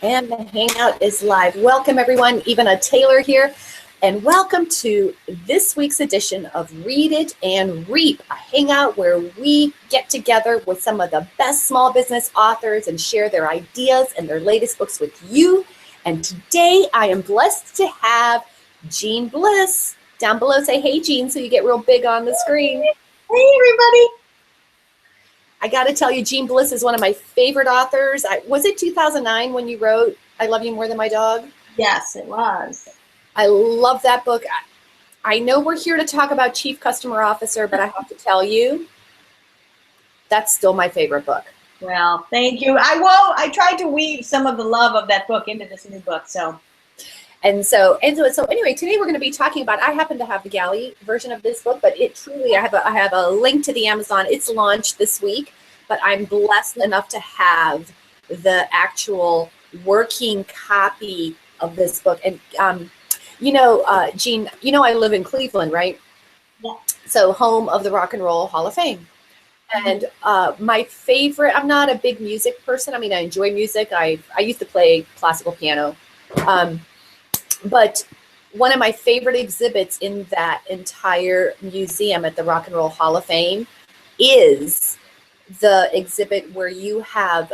And the Hangout is live. Welcome, everyone. Ivana Taylor here. And welcome to this week's edition of Read It and Reap, a hangout where we get together with some of the best small business authors and share their ideas and their latest books with you. And today I am blessed to have Jeanne Bliss. Down below, say, hey, Jeanne, so you get real big on the screen. Hey, everybody. I got to tell you, Jeanne Bliss is one of my favorite authors. Was it 2009 when you wrote I Love You More Than My Dog? Yes, it was. I love that book. I know we're here to talk about Chief Customer Officer, but I have to tell you, that's still my favorite book. Well, thank you. I tried to weave some of the love of that book into this new book. So anyway, today we're going to be talking about, I happen to have the galley version of this book, but it truly, I have a link to the Amazon. It's launched this week, but I'm blessed enough to have the actual working copy of this book. And, Jeanne, I live in Cleveland, right? Yeah. So home of the Rock and Roll Hall of Fame. And my favorite, I'm not a big music person. I mean, I enjoy music. I used to play classical piano. But one of my favorite exhibits in that entire museum at the Rock and Roll Hall of Fame is the exhibit where you have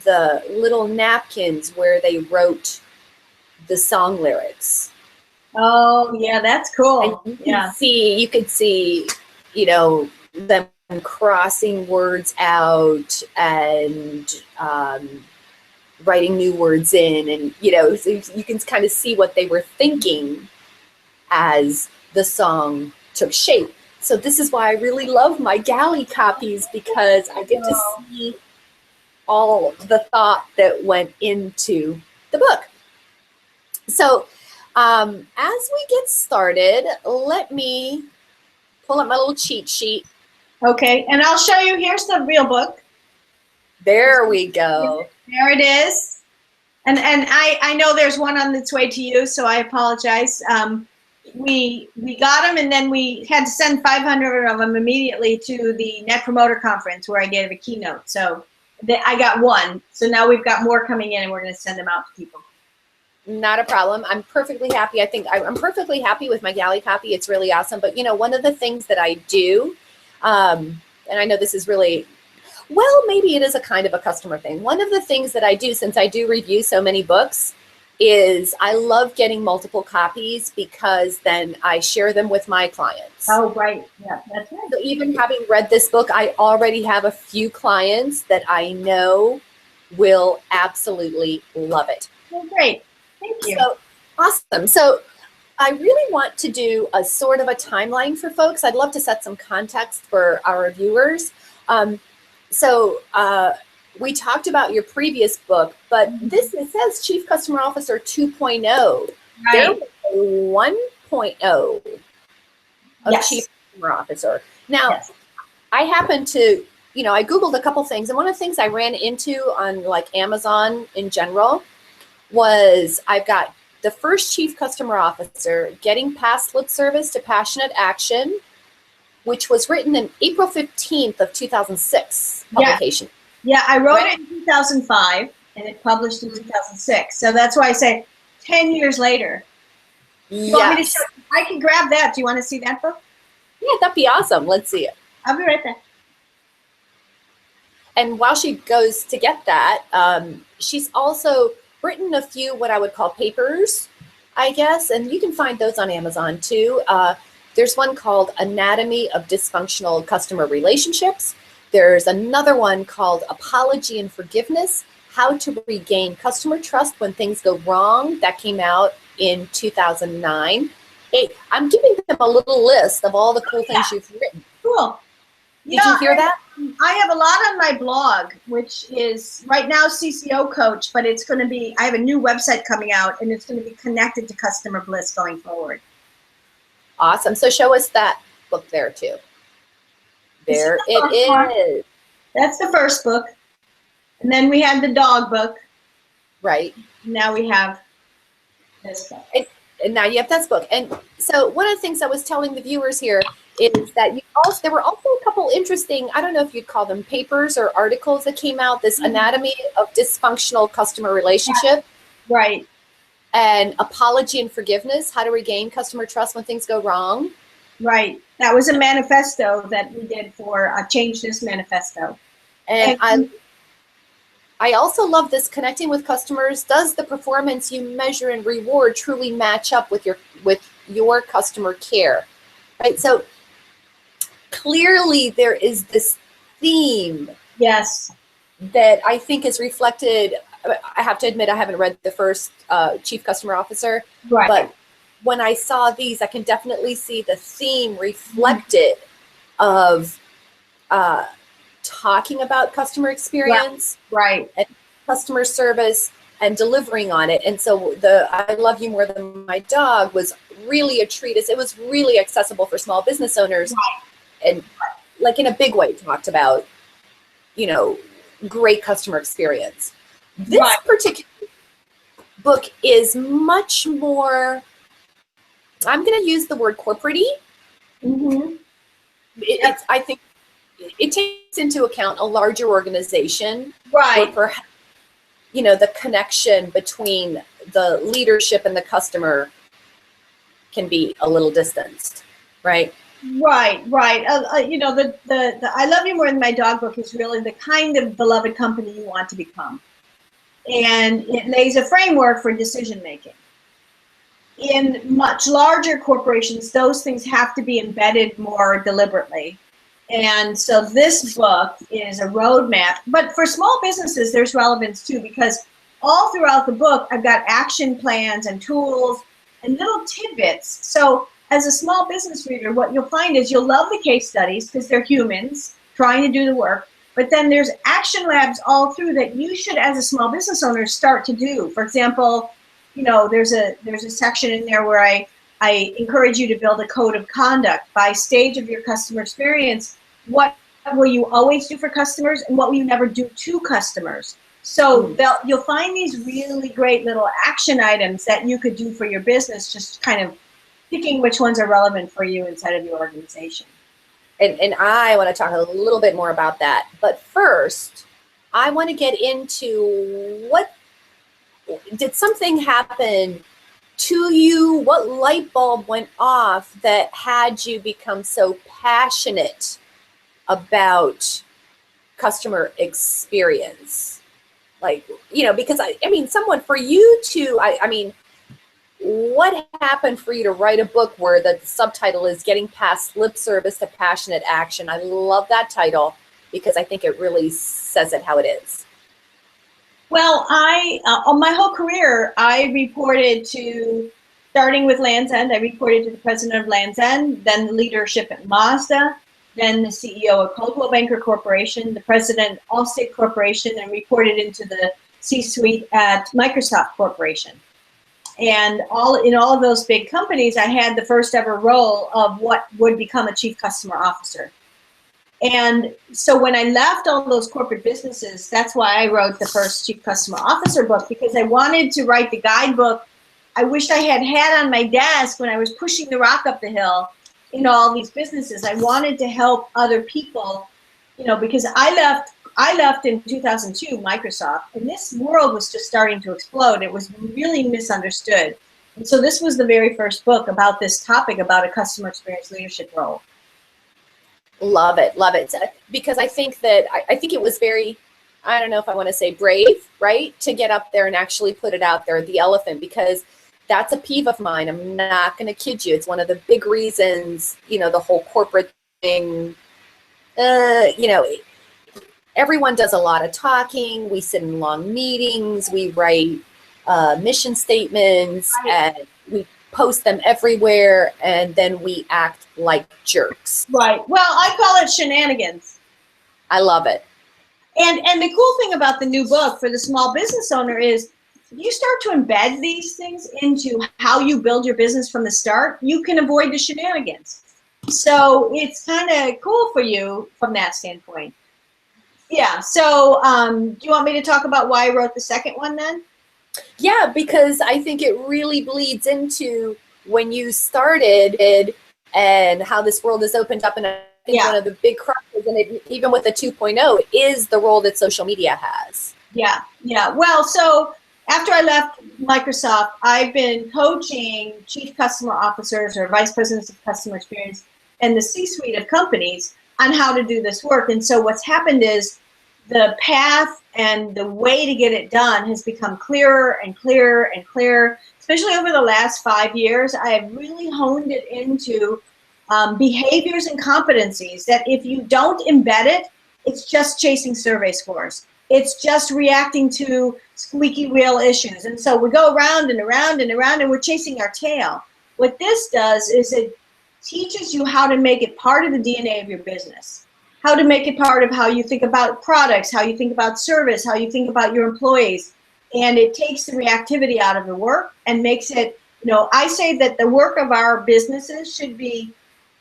the little napkins where they wrote the song lyrics. Oh, yeah, that's cool. And you could see, them crossing words out and writing new words in, and so you can kind of see what they were thinking as the song took shape. So this is why I really love my galley copies, because I get to see all of the thought that went into the book. So as we get started, let me pull up my little cheat sheet. Okay, and I'll show you. Here's the real book. There we go. There it is. And I know there's one on its way to you, so I apologize. We got them, and then we had to send 500 of them immediately to the Net Promoter Conference where I gave a keynote. So I got one. So now we've got more coming in, and we're going to send them out to people. Not a problem. I'm perfectly happy. I think I'm perfectly happy with my galley copy. It's really awesome. But, one of the things that I do, and I know this is really, well, maybe it is a kind of a customer thing. One of the things that I do, since I do review so many books, is I love getting multiple copies, because then I share them with my clients. Oh, right. Yeah, that's right. So even having read this book, I already have a few clients that I know will absolutely love it. Oh, great. Thank you. So awesome. So I really want to do a sort of a timeline for folks. I'd love to set some context for our viewers. We talked about your previous book, but it says Chief Customer Officer 2.0. Right. There was a 1.0 of Yes. Chief Customer Officer. Now, Yes. I happened to, I Googled a couple things, and one of the things I ran into on like Amazon in general was I've got the first Chief Customer Officer, Getting Past Lip Service to Passionate Action, which was written in April 15th of 2006 publication. Yeah, I wrote it in 2005, and it published in 2006. So that's why I say 10 years later. You want me to show you? I can grab that. Do you want to see that book? Yeah, that'd be awesome. Let's see it. I'll be right back. And while she goes to get that, she's also written a few what I would call papers, I guess, and you can find those on Amazon too. There's one called Anatomy of Dysfunctional Customer Relationships. There's another one called Apology and Forgiveness, How to Regain Customer Trust When Things Go Wrong. That came out in 2009. I'm giving them a little list of all the cool things you've written. Cool. Did you hear that? I have a lot on my blog, which is right now CCO Coach, but it's going to be, I have a new website coming out, and it's going to be connected to Customer Bliss going forward. Awesome. So show us that book there too. There it is. That's the first book. And then we had the dog book. Right. Now we have this book. And now you have this book. And so one of the things I was telling the viewers here is that there were also a couple interesting, I don't know if you'd call them papers or articles that came out, this anatomy of dysfunctional customer relationship. Right. And apology and forgiveness, how to regain customer trust when things go wrong. Right. That was a manifesto that we did for Change This Manifesto. And I also love this, connecting with customers. Does the performance you measure and reward truly match up with your customer care? Right. So clearly there is this theme. Yes. That I think is reflected. I have to admit, I haven't read the first Chief Customer Officer, right. But when I saw these, I can definitely see the theme reflected of talking about customer experience, right, and customer service, and delivering on it. And so I Love You More Than My Dog was really a treatise. It was really accessible for small business owners, and like in a big way talked about, great customer experience. This particular book is much more, I'm going to use the word corporate-y. I think it takes into account a larger organization. Right. Or perhaps, the connection between the leadership and the customer can be a little distanced, right? Right. The I Love You More Than My Dog book is really the kind of beloved company you want to become. And it lays a framework for decision making. In much larger corporations, those things have to be embedded more deliberately. And so this book is a roadmap. But for small businesses, there's relevance too, because all throughout the book, I've got action plans and tools and little tidbits. So as a small business reader, what you'll find is you'll love the case studies because they're humans trying to do the work. But then there's action labs all through that you should, as a small business owner, start to do. For example, there's a section in there where I encourage you to build a code of conduct by stage of your customer experience. What will you always do for customers, and what will you never do to customers? So you'll find these really great little action items that you could do for your business, just kind of picking which ones are relevant for you inside of your organization. And I want to talk a little bit more about that. But first, I want to get into did something happen to you? What light bulb went off that had you become so passionate about customer experience? Because for you to, what happened for you to write a book where the subtitle is Getting Past Lip Service to Passionate Action? I love that title because I think it really says it how it is. Well, on my whole career, I reported starting with Land's End, I reported to the president of Land's End, then the leadership at Mazda, then the CEO of Coldwell Banker Corporation, the president of Allstate Corporation, and reported into the C-suite at Microsoft Corporation. And in all of those big companies, I had the first ever role of what would become a chief customer officer. And so when I left all those corporate businesses, that's why I wrote the first chief customer officer book, because I wanted to write the guidebook I wished I had on my desk when I was pushing the rock up the hill in all these businesses. I wanted to help other people, because I left in 2002 Microsoft, and this world was just starting to explode. It was really misunderstood. And so this was the very first book about this topic, about a customer experience leadership role. Love it. Because I think it was very, I don't know if I want to say brave, right? To get up there and actually put it out there, the elephant, because that's a peeve of mine. I'm not going to kid you. It's one of the big reasons, the whole corporate thing, everyone does a lot of talking. We sit in long meetings. We write mission statements, and we post them everywhere, and then we act like jerks. Right. Well, I call it shenanigans. I love it. And the cool thing about the new book for the small business owner is you start to embed these things into how you build your business from the start, you can avoid the shenanigans. So it's kind of cool for you from that standpoint. Yeah. So do you want me to talk about why I wrote the second one then? Yeah, because I think it really bleeds into when you started and how this world has opened up. And I think one of the big crosses, and even with the 2.0, is the role that social media has. Yeah, yeah. Well, so after I left Microsoft, I've been coaching chief customer officers or vice presidents of customer experience and the C-suite of companies on how to do this work. And so what's happened is the path and the way to get it done has become clearer and clearer and clearer, especially over the last 5 years. I have really honed it into behaviors and competencies that if you don't embed it, it's just chasing survey scores. It's just reacting to squeaky wheel issues. And so we go around and around and around and we're chasing our tail. What this does is it teaches you how to make it part of the DNA of your business, how to make it part of how you think about products, how you think about service, how you think about your employees. And it takes the reactivity out of the work and makes it, I say that the work of our businesses should be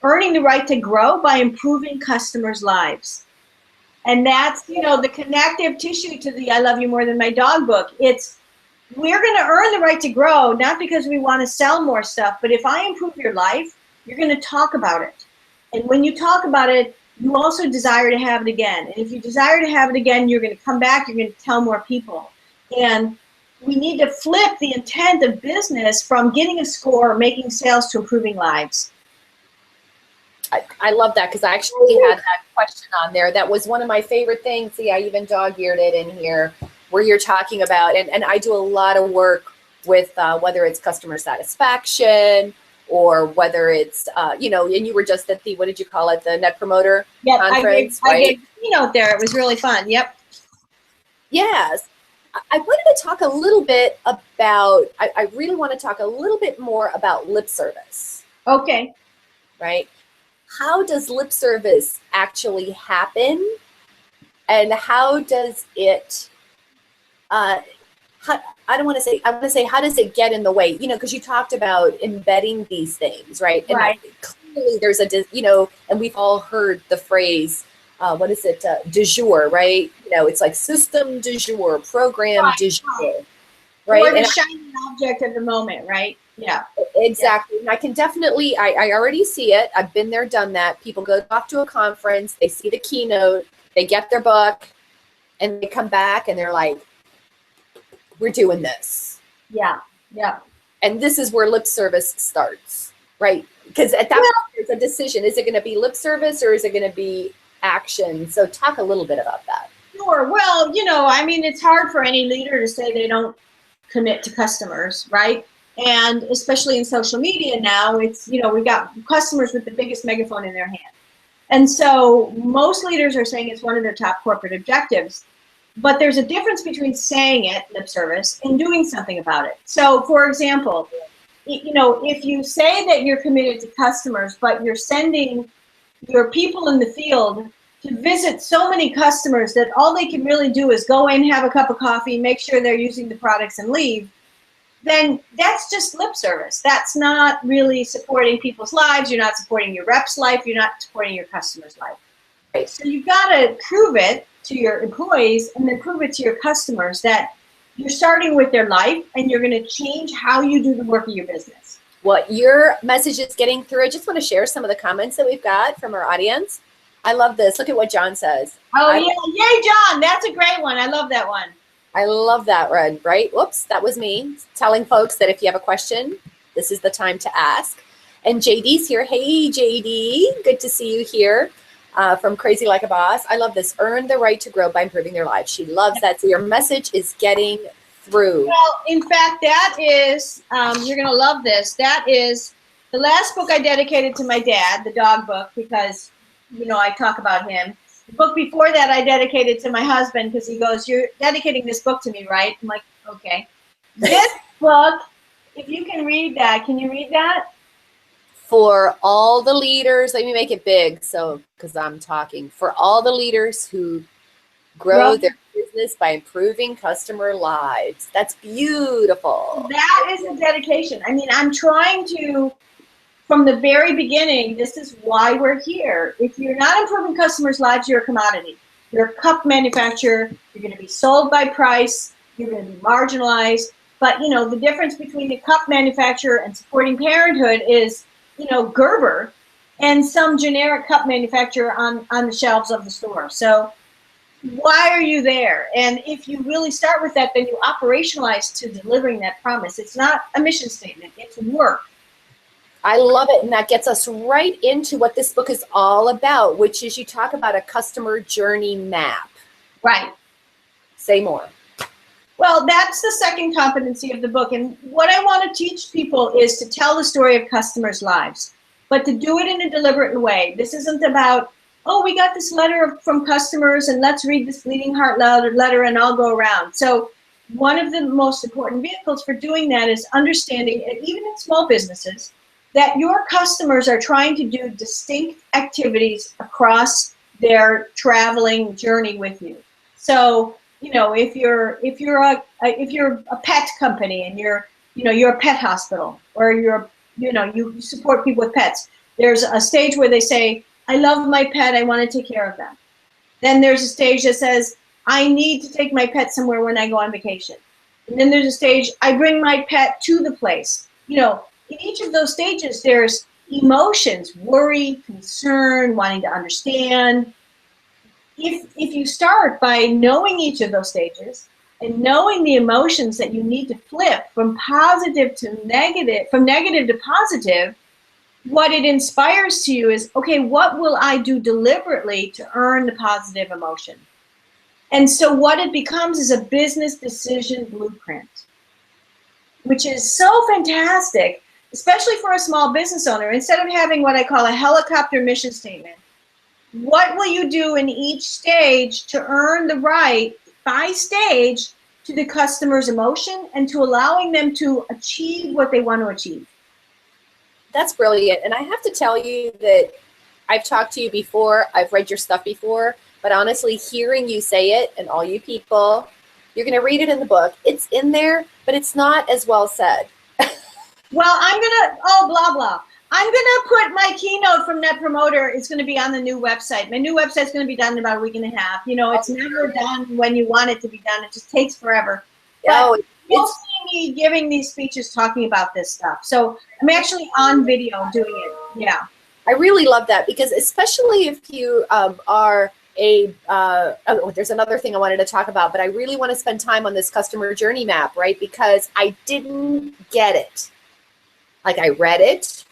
earning the right to grow by improving customers' lives. And that's, the connective tissue to the I Love You More Than My Dog book. We're going to earn the right to grow, not because we want to sell more stuff, but if I improve your life, you're going to talk about it. And when you talk about it, you also desire to have it again. And if you desire to have it again, you're going to come back, you're going to tell more people. And we need to flip the intent of business from getting a score, making sales, to improving lives. I love that, because I actually had that question on there. That was one of my favorite things. See, I even dog-eared it in here, where you're talking about, and I do a lot of work with whether it's customer satisfaction or whether it's, and you were just at the, what did you call it, the Net Promoter Conference, right? I gave a keynote there. It was really fun. Yep. Yes. I wanted to talk a little bit about, I really want to talk a little bit more about lip service. Okay. Right? How does lip service actually happen, and how does it, I want to say, how does it get in the way? Because you talked about embedding these things, right? And right. Clearly there's and we've all heard the phrase, what is it, du jour, right? It's like system du jour, program du jour, right? Or the shining object of the moment, right? Yeah. Exactly. And I can definitely, I already see it. I've been there, done that. People go off to a conference, they see the keynote, they get their book, and they come back and they're like, we're doing this. Yeah. Yeah. And this is where lip service starts, right? Because at that point, there's a decision. Is it going to be lip service or is it going to be action? So talk a little bit about that. Sure. Well, it's hard for any leader to say they don't commit to customers, right? And especially in social media now, it's, we got customers with the biggest megaphone in their hand. And so most leaders are saying it's one of their top corporate objectives. But there's a difference between saying it, lip service, and doing something about it. So, for example, if you say that you're committed to customers, but you're sending your people in the field to visit so many customers that all they can really do is go in, have a cup of coffee, make sure they're using the products and leave, then that's just lip service. That's not really supporting people's lives. You're not supporting your rep's life. You're not supporting your customer's life. Right? So you've got to prove it to your employees and then prove it to your customers that you're starting with their life and you're going to change how you do the work of your business. Well, your message is getting through. I just want to share some of the comments that we've got from our audience. I love this. Look at what John says. Oh, yeah. Yay, John. That's a great one. I love that one. I love that, Red, right? Whoops, that was me telling folks that if you have a question, this is the time to ask. And JD's here. Hey, JD. Good to see you here from Crazy Like a Boss. I love this. Earn the right to grow by improving their lives. She loves that. So your message is getting through. Well, in fact, that is, you're going to love this. That is the last book I dedicated to my dad, the dog book, because, I talk about him. The book before that I dedicated to my husband because he goes, you're dedicating this book to me, right? I'm like, okay. This book, if you can read that, can you read that? For all the leaders, let me make it big, so because I'm talking. For all the leaders who grow their business by improving customer lives. That's beautiful. That is a dedication. I mean, I'm trying to, from the very beginning, this is why we're here. If you're not improving customers' lives, you're a commodity. You're a cup manufacturer. You're going to be sold by price. You're going to be marginalized. But, the difference between the cup manufacturer and supporting parenthood is, Gerber and some generic cup manufacturer on the shelves of the store. So why are you there? And if you really start with that, then you operationalize to delivering that promise. It's not a mission statement, it's work. I love it. And that gets us right into what this book is all about, which is you talk about a customer journey map. Right. Say more. Well, that's the second competency of the book. And what I want to teach people is to tell the story of customers' lives, but to do it in a deliberate way. This isn't about, oh, we got this letter from customers and let's read this bleeding heart letter and I'll go around. So one of the most important vehicles for doing that is understanding, and even in small businesses, that your customers are trying to do distinct activities across their traveling journey with you. So, you know, if you're a pet company and you're a pet hospital, or you support people with pets, there's a stage where they say, I love my pet, I want to take care of them. Then there's a stage that says, I need to take my pet somewhere when I go on vacation. And then there's a stage, I bring my pet to the place. You know, in each of those stages, there's emotions: worry, concern, wanting to understand. If you start by knowing each of those stages and knowing the emotions that you need to flip from positive to negative, from negative to positive, what it inspires to you is, okay, what will I do deliberately to earn the positive emotion? And so what it becomes is a business decision blueprint, which is so fantastic, especially for a small business owner. Instead of having what I call a helicopter mission statement, what will you do in each stage to earn the right by stage to the customer's emotion and to allowing them to achieve what they want to achieve? That's brilliant. And I have to tell you that I've talked to you before, I've read your stuff before, but honestly, hearing you say it, and all you people, you're going to read it in the book. It's in there, but it's not as well said. Well, blah, blah. I'm going to put my keynote from Net Promoter. It's going to be on the new website. My new website's going to be done in about a week and a half. You know, it's never done when you want it to be done. It just takes forever. But you'll see me giving these speeches talking about this stuff. So I'm actually on video doing it. Yeah. I really love that, because especially if you are there's another thing I wanted to talk about, but I really want to spend time on this customer journey map, right? Because I didn't get it. Like, I read it.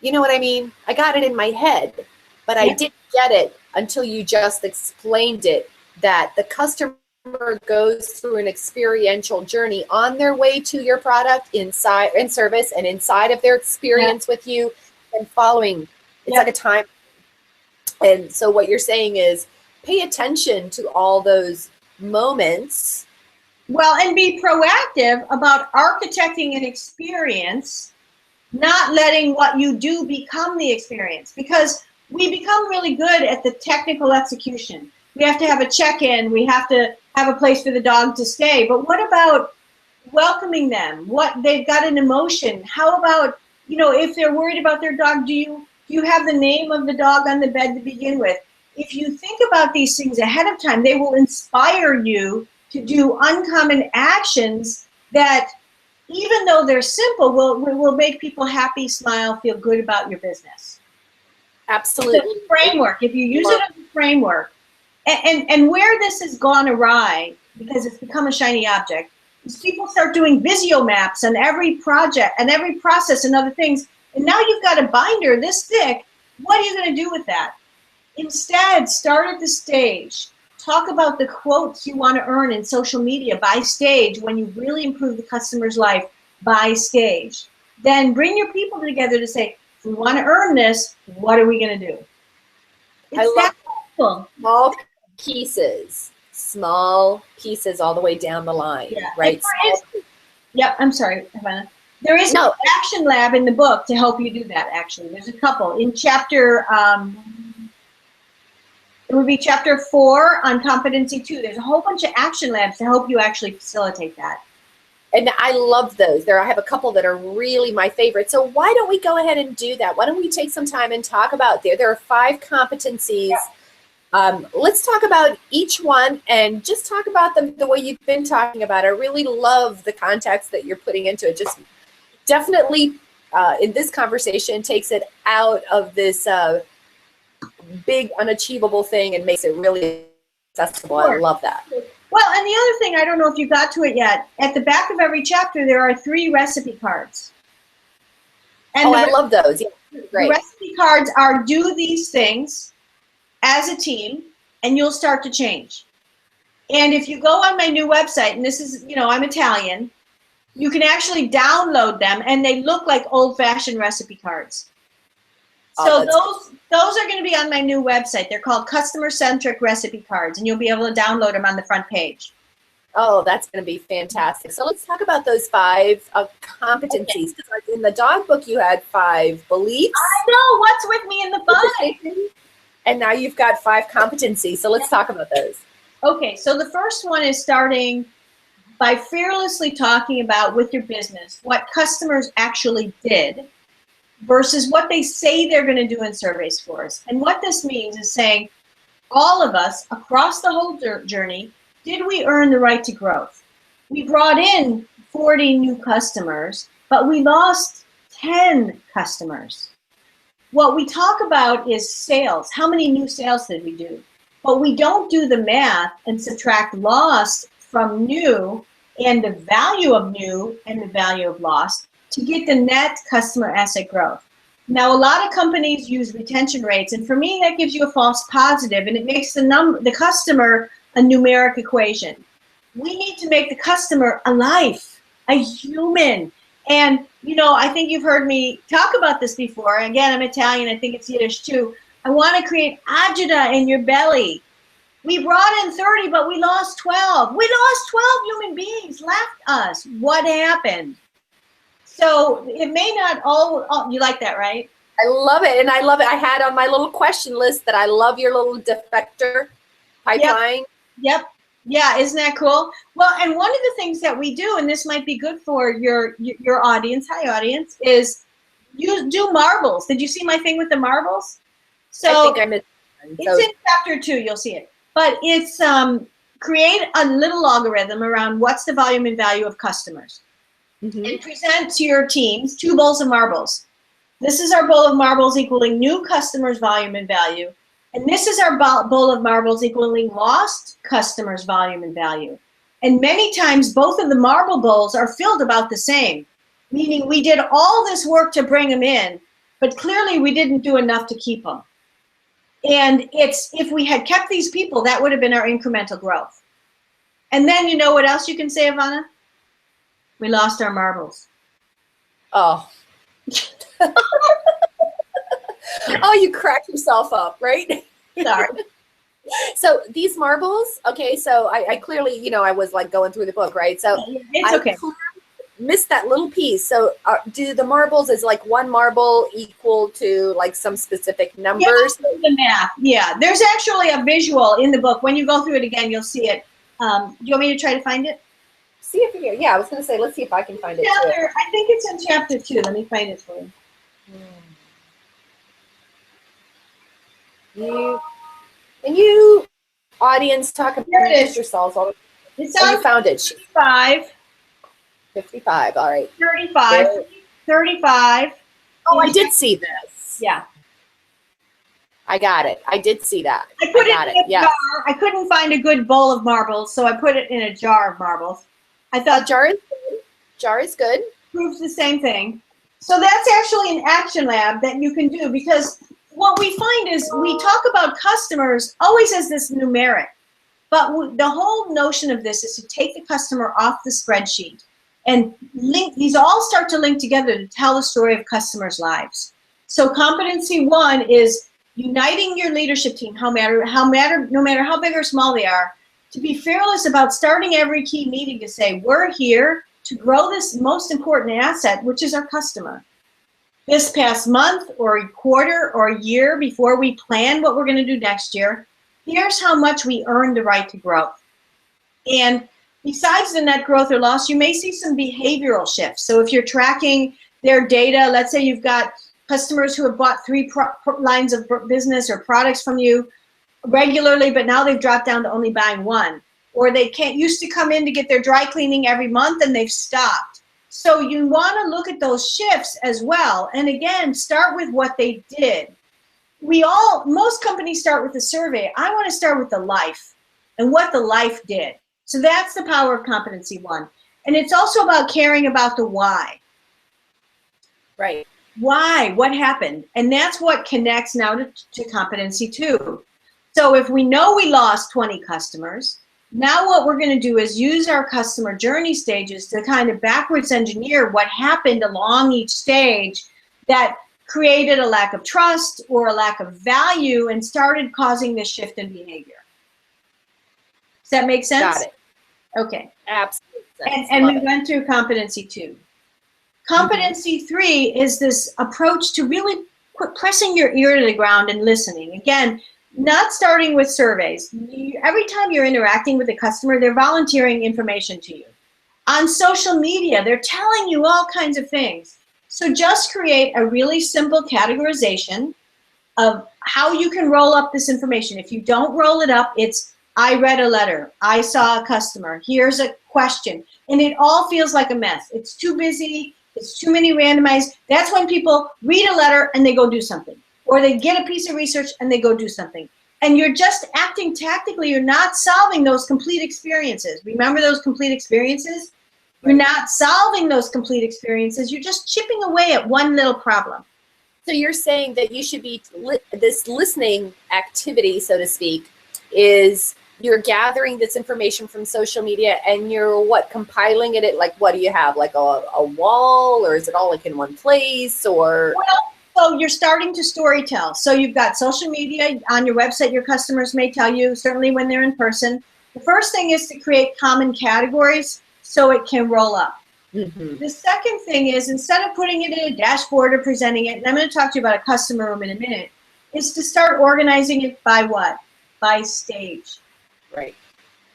You know what I mean? I got it in my head, but I didn't get it until you just explained it, that the customer goes through an experiential journey on their way to your product, inside and service, and inside of their experience with you, and following. It's like a time. And so what you're saying is pay attention to all those moments. Well, and be proactive about architecting an experience, not letting what you do become the experience, because we become really good at the technical execution. We have to have a check-in. We have to have a place for the dog to stay. But what about welcoming them? What they've got an emotion. How about, you know, if they're worried about their dog, do you have the name of the dog on the bed to begin with? If you think about these things ahead of time, they will inspire you to do uncommon actions that, even though they're simple, will make people happy, smile, feel good about your business. Absolutely. It's a framework. If you use it as a framework, and where this has gone awry, because it's become a shiny object, is people start doing Visio maps on every project and every process and other things, and now you've got a binder this thick. What are you going to do with that? Instead, start at the stage. Talk about the quotes you want to earn in social media by stage, when you really improve the customer's life by stage. Then bring your people together to say, if we want to earn this, what are we going to do? It's that simple. Small pieces all the way down the line, right? I'm sorry, Havana. There is no action lab in the book to help you do that, actually. There's a couple. In chapter, it would be chapter 4 on competency 2. There's a whole bunch of action labs to help you actually facilitate that. And I love those. I have a couple that are really my favorite. So why don't we go ahead and do that? Why don't we take some time and talk about there are 5 competencies. Let's talk about each one and just talk about them the way you've been talking about. I really love the context that you're putting into it. Just definitely in this conversation takes it out of this big unachievable thing and makes it really accessible. Sure. I love that. Well, and the other thing, I don't know if you got to it yet, at the back of every chapter, there are 3 recipe cards. And I love those. Yeah, great. The recipe cards are do these things as a team, and you'll start to change. And if you go on my new website, and this is, you know, I'm Italian, you can actually download them, and they look like old-fashioned recipe cards. So those are going to be on my new website. They're called customer-centric recipe cards, and you'll be able to download them on the front page. Oh, that's going to be fantastic. So let's talk about those 5 competencies. Because in the dog book, you had 5 beliefs. I know. What's with me in the 5? And now you've got 5 competencies. So let's talk about those. Okay. So the first one is starting by fearlessly talking about with your business what customers actually did versus what they say they're going to do in survey scores. And what this means is saying all of us across the whole journey, did we earn the right to growth? We brought in 40 new customers, but we lost 10 customers. What we talk about is sales. How many new sales did we do? But we don't do the math and subtract lost from new and the value of new and the value of lost to get the net customer asset growth. Now, a lot of companies use retention rates, and for me, that gives you a false positive, and it makes the customer a numeric equation. We need to make the customer a life, a human. And, you know, I think you've heard me talk about this before. Again, I'm Italian. I think it's Yiddish too. I want to create agita in your belly. We brought in 30, but we lost 12. We lost 12 human beings, left us. What happened? So it may not all, you like that, right? I love it. And I love it. I had on my little question list that I love your little defector pipeline. Yep. Yeah, isn't that cool? Well, and one of the things that we do, and this might be good for your audience, hi audience, is you do marbles. Did you see my thing with the marbles? So I think I missed one. It's in chapter 2, you'll see it. But it's create a little logarithm around what's the volume and value of customers. Mm-hmm. And present to your teams 2 bowls of marbles. This is our bowl of marbles equaling new customers' volume and value. And this is our bowl of marbles equaling lost customers' volume and value. And many times, both of the marble bowls are filled about the same, meaning we did all this work to bring them in, but clearly we didn't do enough to keep them. And if we had kept these people, that would have been our incremental growth. And then you know what else you can say, Ivana? We lost our marbles. Oh. Oh, you cracked yourself up, right? Sorry. So these marbles, okay, so I clearly, you know, I was like going through the book, right? So it's okay. I missed that little piece. So do the marbles, is like one marble equal to like some specific numbers? Yeah, the math. Yeah, there's actually a visual in the book. When you go through it again, you'll see it. Do you want me to try to find it? See if you, yeah, I was going to say, let's see if I can find it too. I think it's in chapter 2. Let me find it for you. You audience talk about yourselves all the time. You found it. 55. 55, all right. 35. 35. Oh, I did see this. Yeah. I got it. I did see that. I got it. Yeah. I couldn't find a good bowl of marbles, so I put it in a jar of marbles. I thought jar is good. Jar is good. Proves the same thing. So that's actually an action lab that you can do, because what we find is we talk about customers always as this numeric, but the whole notion of this is to take the customer off the spreadsheet and link, these all start to link together to tell the story of customers' lives. So competency 1 is uniting your leadership team, no matter how big or small they are, to be fearless about starting every key meeting to say, we're here to grow this most important asset, which is our customer. This past month or a quarter or a year before we plan what we're going to do next year, here's how much we earned the right to growth. And besides the net growth or loss, you may see some behavioral shifts. So if you're tracking their data, let's say you've got customers who have bought 3 lines of business or products from you regularly, but now they've dropped down to only buying 1. Or they used to come in to get their dry cleaning every month and they've stopped. So you want to look at those shifts as well. And again, start with what they did. Most companies start with a survey. I want to start with the life and what the life did. So that's the power of competency 1. And it's also about caring about the why. Right. Why? What happened? And that's what connects now to competency 2. So if we know we lost 20 customers, now what we're going to do is use our customer journey stages to kind of backwards engineer what happened along each stage that created a lack of trust or a lack of value and started causing this shift in behavior. Does that make sense? Got it. Okay. Absolutely. And we went through competency 2. Competency 3 is this approach to really pressing your ear to the ground and listening. Again, not starting with surveys. Every time you're interacting with a customer, they're volunteering information to you. On social media, they're telling you all kinds of things. So just create a really simple categorization of how you can roll up this information. If you don't roll it up, it's, I read a letter, I saw a customer, here's a question. And it all feels like a mess. It's too busy, it's too many randomized. That's when people read a letter and they go do something. Or they get a piece of research and they go do something. And you're just acting tactically. You're not solving those complete experiences. Remember those complete experiences? You're not solving those complete experiences. You're just chipping away at one little problem. So you're saying that you should be, this listening activity, so to speak, is you're gathering this information from social media and you're compiling it? Like, what do you have? Like a wall, or is it all like in one place, or? Well, so you're starting to storytell. So you've got social media on your website. Your customers may tell you, certainly when they're in person. The first thing is to create common categories so it can roll up. Mm-hmm. The second thing is, instead of putting it in a dashboard or presenting it, and I'm going to talk to you about a customer room in a minute, is to start organizing it by what? By stage. Right.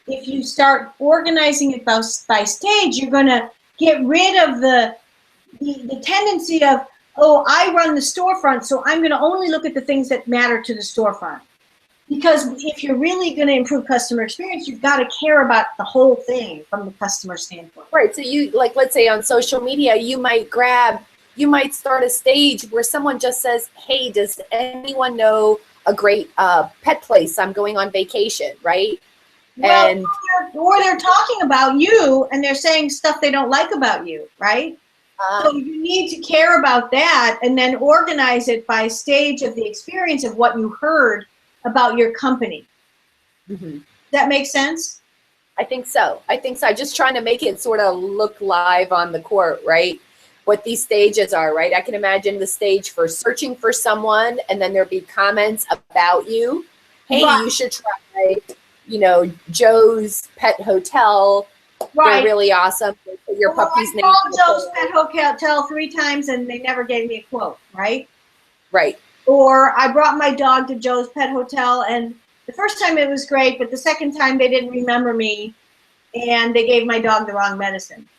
If you start organizing it by stage, you're going to get rid of the tendency of, oh, I run the storefront, so I'm going to only look at the things that matter to the storefront. Because if you're really going to improve customer experience, you've got to care about the whole thing from the customer standpoint. Right. So you, like, let's say on social media, you might start a stage where someone just says, hey, does anyone know a great pet place? I'm going on vacation, right? Well, And or they're talking about you and they're saying stuff they don't like about you, right? So you need to care about that and then organize it by stage of the experience of what you heard about your company. mm-hmm. Does that make sense? I think so. I'm just trying to make it sort of look live on the court, right? What these stages are, right? I can imagine the stage for searching for someone, and then there'll be comments about you. Hey, right. You should try, Joe's Pet Hotel. Right. They're really awesome. Your puppy's name. I called Joe's Pet Hotel 3 times and they never gave me a quote, right? Right. Or I brought my dog to Joe's Pet Hotel and the first time it was great, but the second time they didn't remember me and they gave my dog the wrong medicine.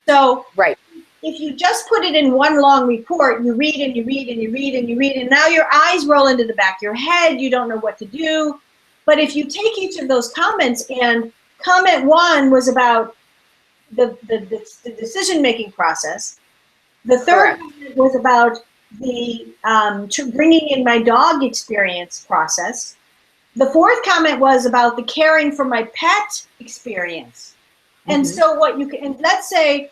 So right. If you just put it in one long report, you read and you read and you read and you read, and now your eyes roll into the back of your head, you don't know what to do. But if you take each of those comments, and comment 1 was about the decision-making process. The third comment was about the bringing in my dog experience process. The fourth comment was about the caring for my pet experience. Mm-hmm. And so what you can, and let's say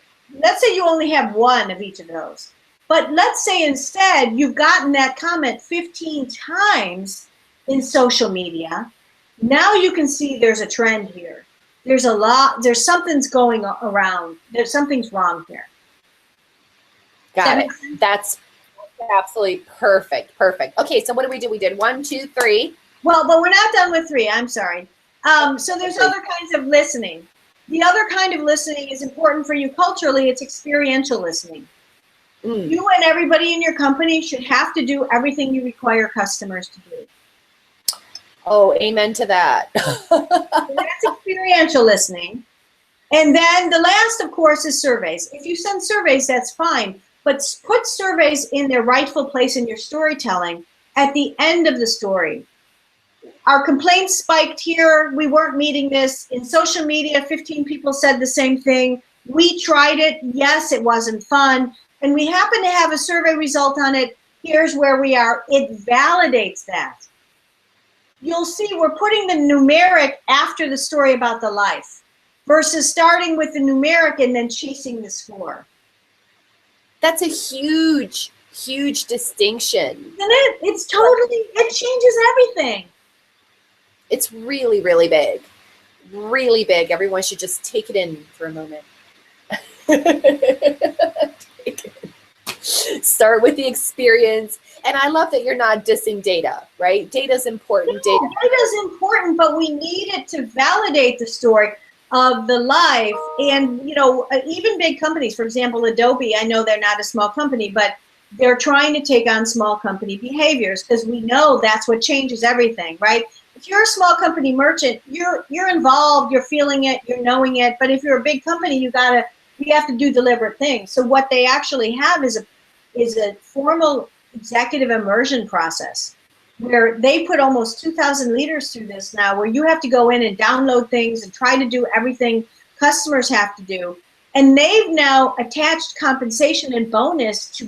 you only have 1 of each of those. But let's say instead you've gotten that comment 15 times in social media. Now you can see there's a trend here. There's something's going around. Something's wrong here. Got it. That's absolutely perfect. Okay, so what did we do? We did 1, 2, 3. Well, but we're not done with 3. I'm sorry. So there's other kinds of listening. The other kind of listening is important for you culturally. It's experiential listening. You and everybody in your company should have to do everything you require customers to do. Oh, amen to that. So that's experiential listening. And then the last, of course, is surveys. If you send surveys, that's fine. But put surveys in their rightful place in your storytelling at the end of the story. Our complaints spiked here. We weren't meeting this. In social media, 15 people said the same thing. We tried it. Yes, it wasn't fun. And we happen to have a survey result on it. Here's where we are. It validates that. You'll see we're putting the numeric after the story about the life versus starting with the numeric and then chasing the score. That's a huge, huge distinction. Isn't it? It's totally, it changes everything. It's really, really big. Really big. Everyone should just take it in for a moment. Start with the experience. And I love that you're not dissing data, right? Data's important. No, data's important, but we need it to validate the story of the life. And, you know, even big companies, for example, Adobe, I know they're not a small company, but they're trying to take on small company behaviors because we know that's what changes everything, right? If you're a small company merchant, you're involved, you're feeling it, you're knowing it. But if you're a big company, you have to do deliberate things. So what they actually have is a formal executive immersion process where they put almost 2,000 leaders through this now, where you have to go in and download things and try to do everything customers have to do. And they've now attached compensation and bonus to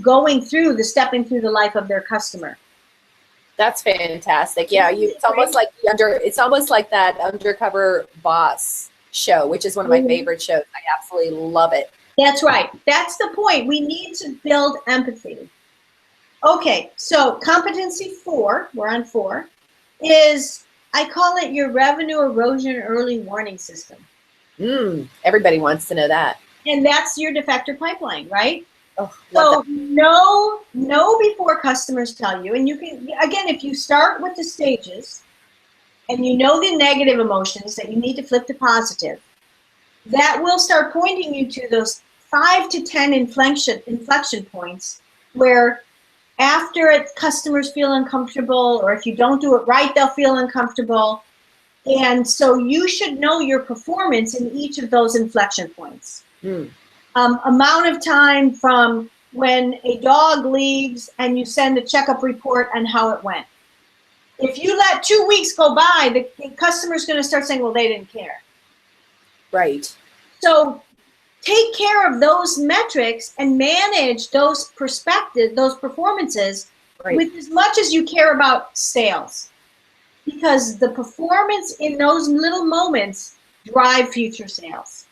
stepping through the life of their customer. That's fantastic. Yeah, it's almost like that Undercover Boss show, which is one of my favorite shows. I absolutely love it. That's right. That's the point. We need to build empathy. Okay, so competency 4, we're on 4, is, I call it your revenue erosion early warning system. Everybody wants to know that. And that's your defector pipeline, right? Oh, so know before customers tell you. And you can, again, if you start with the stages and you know the negative emotions that you need to flip to positive, that will start pointing you to those 5 to 10 inflection points where after it, customers feel uncomfortable, or if you don't do it right, they'll feel uncomfortable. And so you should know your performance in each of those inflection points. Amount of time from when a dog leaves and you send a checkup report on how it went. If you let 2 weeks go by, the customer's going to start saying, well, they didn't care. Right. So take care of those metrics and manage those performances with as much as you care about sales. Because the performance in those little moments drive future sales.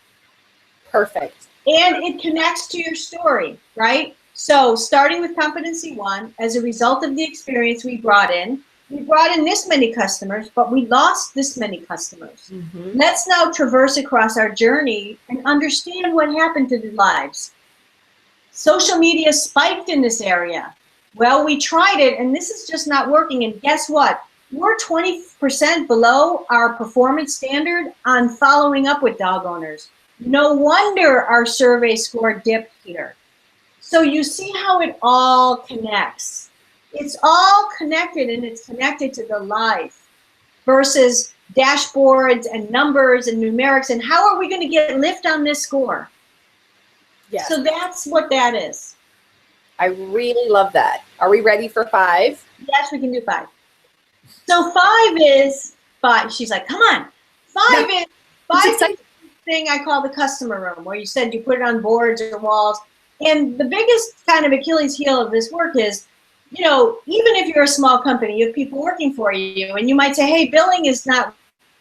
Perfect. And it connects to your story, right? So starting with competency 1, as a result of the experience we brought in this many customers, but we lost this many customers. Let's now traverse across our journey and understand what happened to their lives. Social media spiked in this area. Well, we tried it and this is just not working. And guess what? We're 20% below our performance standard on following up with dog owners. No wonder our survey score dipped here. So you see how it all connects. It's all connected, and it's connected to the life versus dashboards and numbers and numerics. And how are we going to get lift on this score? Yes. So that's what that is. I really love that. Are we ready for 5? Yes, we can do 5. So 5 is 5. She's like, come on. 5 is the thing I call the customer room, where you said you put it on boards or walls. And the biggest kind of Achilles heel of this work is, you know, even if you're a small company, you have people working for you, and you might say, hey, billing is not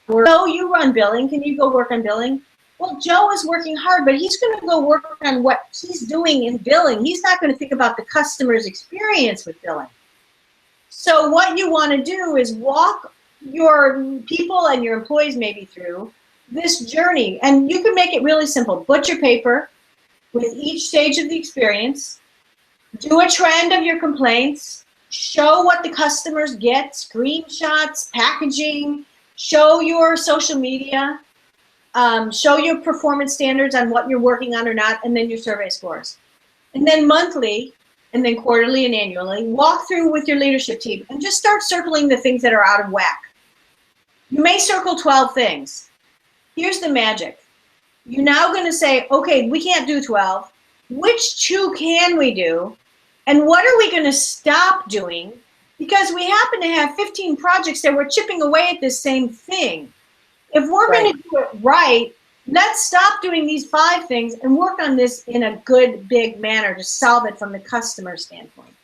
working. No, you run billing. Can you go work on billing? Well, Joe is working hard, but he's going to go work on what he's doing in billing. He's not going to think about the customer's experience with billing. So what you want to do is walk your people and your employees maybe through this journey. And you can make it really simple. Butcher paper with each stage of the experience. Do a trend of your complaints. Show what the customers get, screenshots, packaging. Show your social media. Show your performance standards on what you're working on or not, and then your survey scores. And then monthly, and then quarterly and annually, walk through with your leadership team and just start circling the things that are out of whack. You may circle 12 things. Here's the magic. You're now going to say, okay, we can't do 12. Which 2 can we do? And what are we going to stop doing? Because we happen to have 15 projects that we're chipping away at this same thing. If we're going to do it right, let's stop doing these 5 things and work on this in a good, big manner to solve it from the customer standpoint.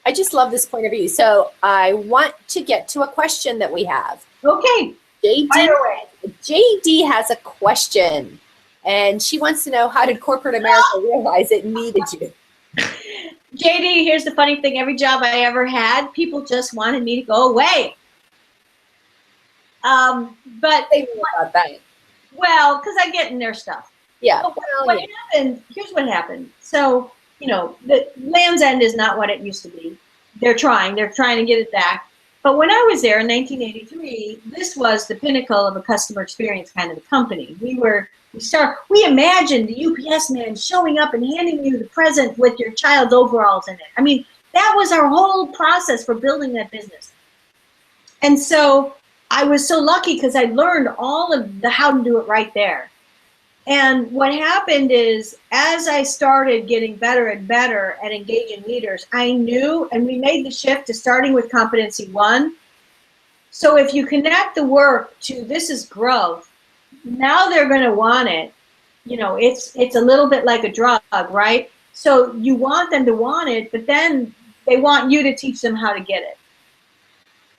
I just love this point of view. So I want to get to a question that we have. Okay. JD has a question, and she wants to know, how did corporate America realize it needed you? JD, here's the funny thing. Every job I ever had, people just wanted me to go away. But They knew about that. Well, because I get in their stuff. Yeah. But what happened, here's what happened. So, the Land's End is not what it used to be. They're trying to get it back. But when I was there in 1983, this was the pinnacle of a customer experience kind of a company. We imagined the UPS man showing up and handing you the present with your child's overalls in it. I mean, that was our whole process for building that business. And so I was so lucky because I learned all of the how to do it right there. And what happened is, as I started getting better and better at engaging leaders, I knew, and we made the shift to starting with competency 1. So if you connect the work to this is growth, now they're going to want it. It's a little bit like a drug, right? So you want them to want it, but then they want you to teach them how to get it.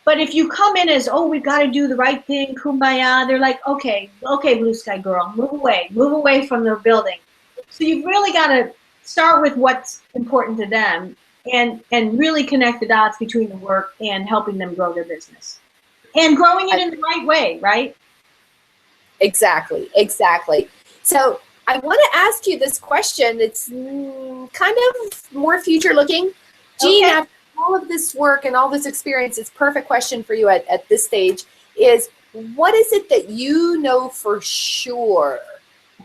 But if you come in as, oh, we've got to do the right thing, kumbaya, they're like, okay, blue sky girl, move away from the building. So you've really got to start with what's important to them and really connect the dots between the work and helping them grow their business. And growing it in the right way, right? Exactly. So I want to ask you this question. It's kind of more future looking. Jeanne, Okay. after all of this work and all this experience, it's perfect question for you at this stage is, what is it that you know for sure?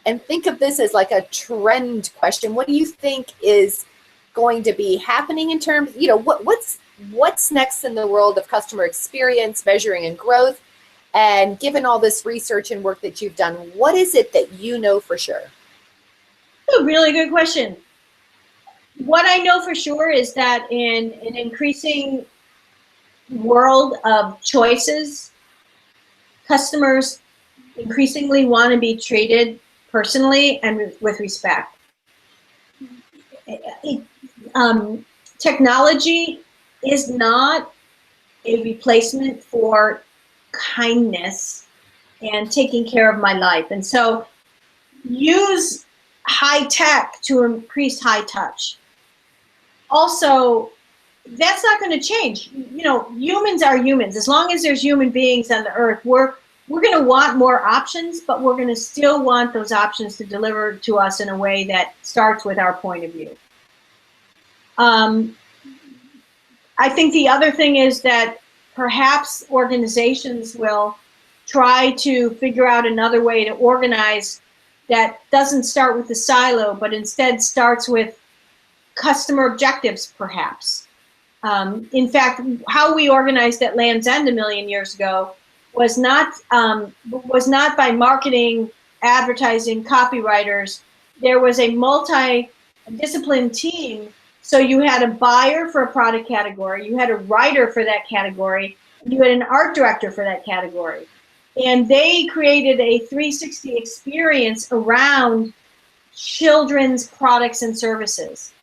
And think of this as like a trend question. What do you think is going to be happening in terms, what's next in the world of customer experience, measuring and growth? And given all this research and work that you've done, what is it that you know for sure? That's a really good question. What I know for sure is that in an increasing world of choices, customers increasingly want to be treated personally and with respect. Technology is not a replacement for kindness and taking care of my life. And so use high tech to increase high touch. Also, that's not going to change. Humans are humans. As long as there's human beings on the earth, we're going to want more options, but we're going to still want those options to deliver to us in a way that starts with our point of view. I think the other thing is that perhaps organizations will try to figure out another way to organize that doesn't start with the silo, but instead starts with customer objectives, perhaps. In fact, how we organized at Land's End a million years ago was not by marketing, advertising, copywriters. There was a multi-discipline team. So you had a buyer for a product category, you had a writer for that category, you had an art director for that category. And they created a 360 experience around children's products and services.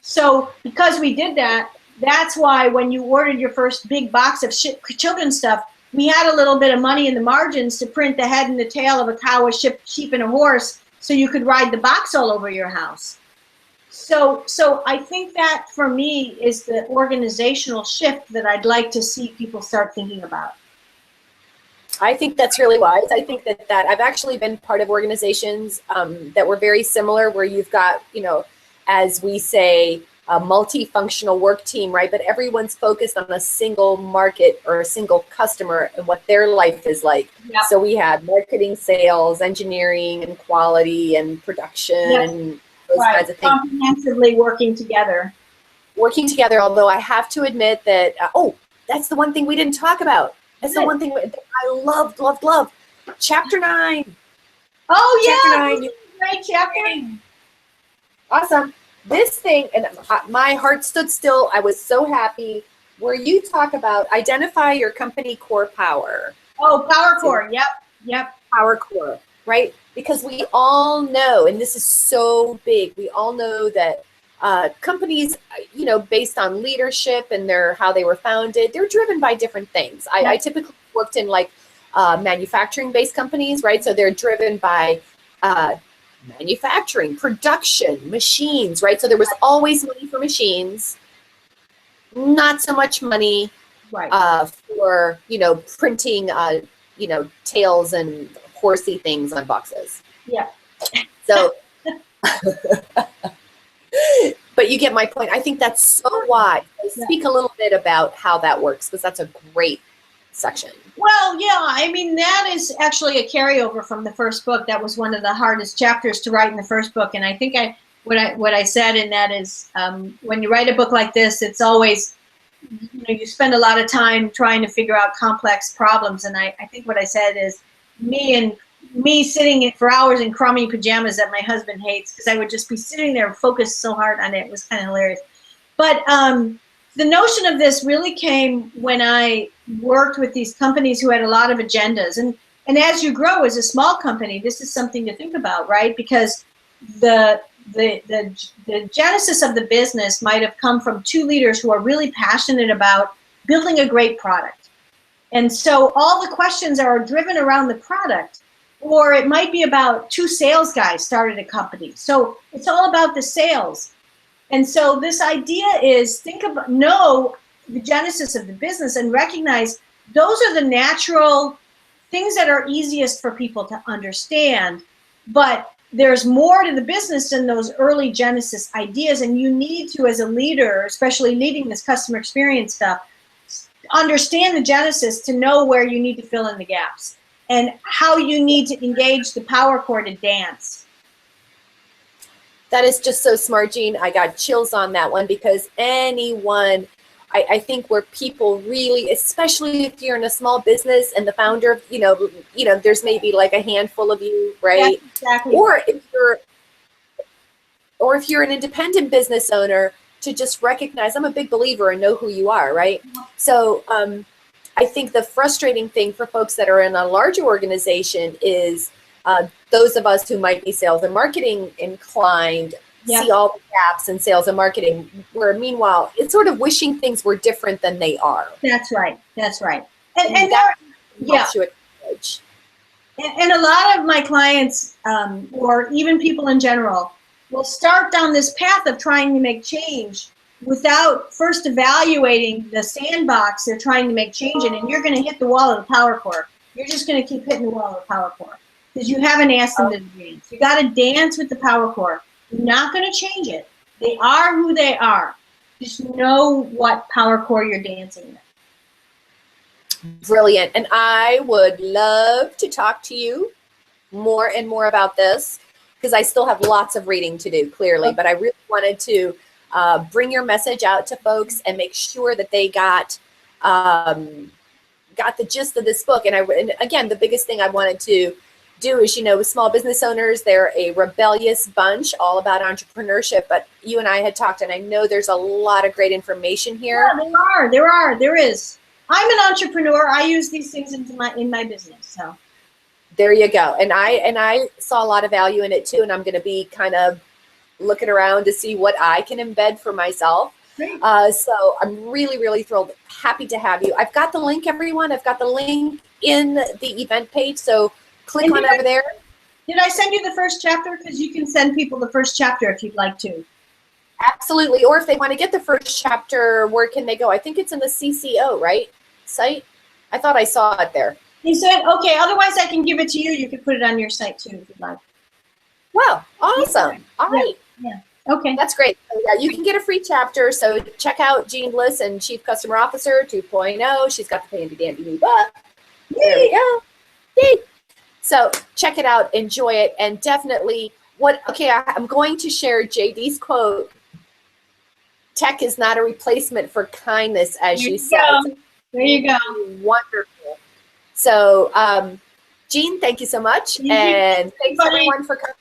So because we did that, that's why when you ordered your first big box of children's stuff, we had a little bit of money in the margins to print the head and the tail of a cow, a sheep, and a horse so you could ride the box all over your house. So I think that for me is the organizational shift that I'd like to see people start thinking about. I think that's really wise. I think that I've actually been part of organizations that were very similar, where you've got, as we say, a multifunctional work team, right? But everyone's focused on a single market or a single customer and what their life is like. Yep. So we had marketing, sales, engineering, and quality, and production, yep. and those kinds of things. Comprehensively working together. Although I have to admit that, that's the one thing we didn't talk about. That's the one thing that I loved. Chapter 9. Oh, yeah. Chapter 9. Great chapter. Awesome. This thing, and my heart stood still. I was so happy, where you talk about identify your company core power. Oh, power core. Yep. Power core. right? Because we all know, and this is so big, we all know that companies, you know, based on leadership and how they were founded, they're driven by different things. I typically worked in like manufacturing-based companies, right? So they're driven by manufacturing, production, machines, right? So there was always money for machines, not so much money for, you know, printing, you know, tails and horsey things on boxes. Yeah. So, but you get my point. I think that's so wise. Speak a little bit about how that works, because that's a great section. Well, yeah, I mean, that is actually a carryover from the first book. That was one of the hardest chapters to write in the first book. And I think what I said in that is, when you write a book like this, it's always, you know, you spend a lot of time trying to figure out complex problems. And I think what I said is me sitting for hours in crummy pajamas that my husband hates, because I would just be sitting there focused so hard on it. It was kind of hilarious. But the notion of this really came when I worked with these companies who had a lot of agendas. And as you grow as a small company, this is something to think about, right? Because the genesis of the business might have come from two leaders who are really passionate about building a great product. And so all the questions are driven around the product, or it might be about two sales guys started a company. So it's all about the sales. And so this idea is know the genesis of the business and recognize those are the natural things that are easiest for people to understand. But there's more to the business than those early genesis ideas. And you need to, as a leader, especially leading this customer experience stuff, understand the genesis to know where you need to fill in the gaps and how you need to engage the power core to dance. That is just so smart, Jeanne. I got chills on that one, because anyone, I think where people really, especially if you're in a small business and the founder, you know, there's maybe like a handful of you, right? That's exactly. Or if you're an independent business owner, to just recognize, I'm a big believer and know who you are, right? So I think the frustrating thing for folks that are in a larger organization is those of us who might be sales and marketing inclined see all the gaps in sales and marketing, where meanwhile it's sort of wishing things were different than they are. That's right. That's right. And that helps you acknowledge. And a lot of my clients, or even people in general, will start down this path of trying to make change without first evaluating the sandbox they're trying to make change in. And you're going to hit the wall of the power core. You're just going to keep hitting the wall of the power core, because you haven't asked them to dance. You got to dance with the power core. You're not going to change it. They are who they are. Just know what power core you're dancing with. Brilliant. And I would love to talk to you more and more about this, because I still have lots of reading to do, clearly. But I really wanted to bring your message out to folks and make sure that they got the gist of this book. And again, the biggest thing I wanted to do is, you know, with small business owners, they're a rebellious bunch, all about entrepreneurship. But you and I had talked, and I know there's a lot of great information here. Yeah, there is. I'm an entrepreneur. I use these things in my business. So there you go. And I saw a lot of value in it too. And I'm going to be kind of looking around to see what I can embed for myself. So I'm really, really thrilled. Happy to have you. I've got the link, everyone. I've got the link in the event page. So click on over there. Did I send you the first chapter? Because you can send people the first chapter if you'd like to. Absolutely. Or if they want to get the first chapter, where can they go? I think it's in the CCO, right? Site? I thought I saw it there. You said, okay, otherwise I can give it to you. You could put it on your site too if you'd like. Wow, awesome. All right. Yeah. Okay. That's great. So, yeah, you can get a free chapter. So check out Jeanne Bliss and Chief Customer Officer 2.0. She's got the handy dandy new book. There we go. Yay. So check it out, enjoy it, and definitely I'm going to share JD's quote. Tech is not a replacement for kindness, as you said. There you go. Wonderful. So, Jeanne, thank you so much. And thanks everyone for coming.